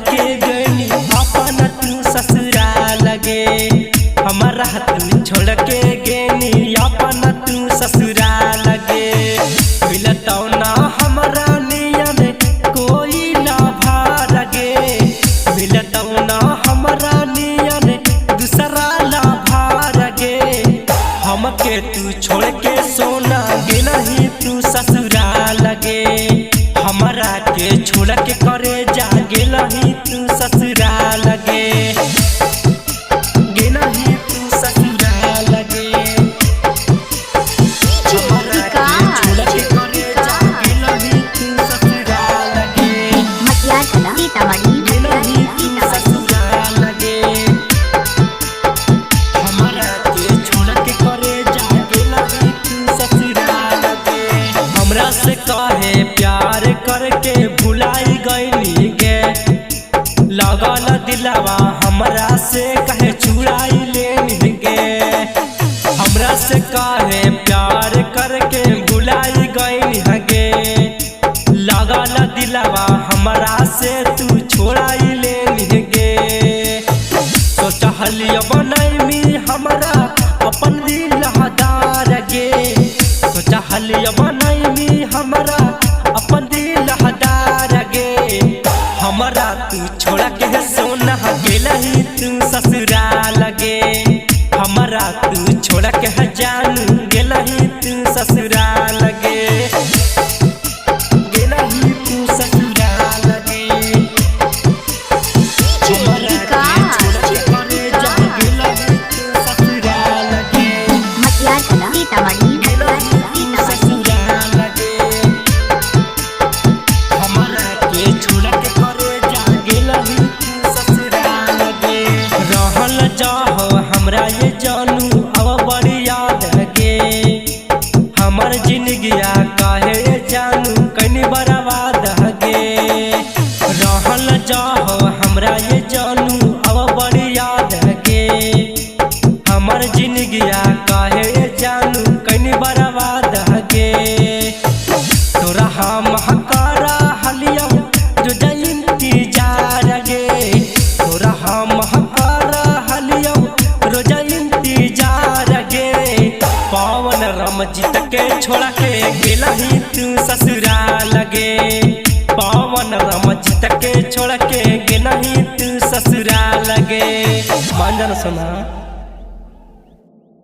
के गनी अपन तू ससुराल गे। हमारा तू छोड़ के गनी अपन तू ससुराल गे। मिलतौ ना हमारा नियन कोई ना भार गे। मिलतौ ना हमारा नियन दूसरा ला भार गे। हमके तू छोड़ के सोना गे नहीं तू ससुराल गे। हमारा के छोड़ के करे जागे नहीं तू ससुराल गे। गे नहीं तू ससुराल गे। हमारा के छोड़ के करे जागे नहीं तू ससुराल गे। गे नहीं तू ससुराल गे। हमारा के छोड़ के करे जागे नहीं तू ससुराल गे। हमरा से कहे प्यार करके भुलाई गईली गे। लगल दिलवा हमरा से कहे चुराई लेनी गे। हमरा से कहे प्यार करके भुलाई गईली गे। लगल दिलवा हमरा से तू छोड़ाई लेनी गे। सोचलियो बनैमी हमरा अपन दिल हदार गे। सोचलियो बनैमी हमरा अपन दिल हदार गे। हमरा तू छोड़ के सोना गेलही तू ससुराल गे। हमरा तू छोड़ के जानू गेलही तू ससुराल गे। गेलही तू ससुराल गे। हमरा के छोड़ के करे जा गेलही तू ससुराल गे। हमरा ये जानू अब बड़ी याद गे। हमर जिंदगिया काहे जानू कनी बर्बाद गे। रहल जाहो हमरा ये जानू अब बड़ी याद गे। हमर जिंदगिया काहे जानू कनी बर्बाद गे। तोरा हम हकारा हलिया जो इंतजार गे। तोरा हम हकारा हलिया रोजा इंतजार गे। पवन रमजीत के छोड़ के गेलही तू ससुराल गे। पवन रमजीत के छोड़ के गेलही तू ससुराल गे। मान जाना सुना।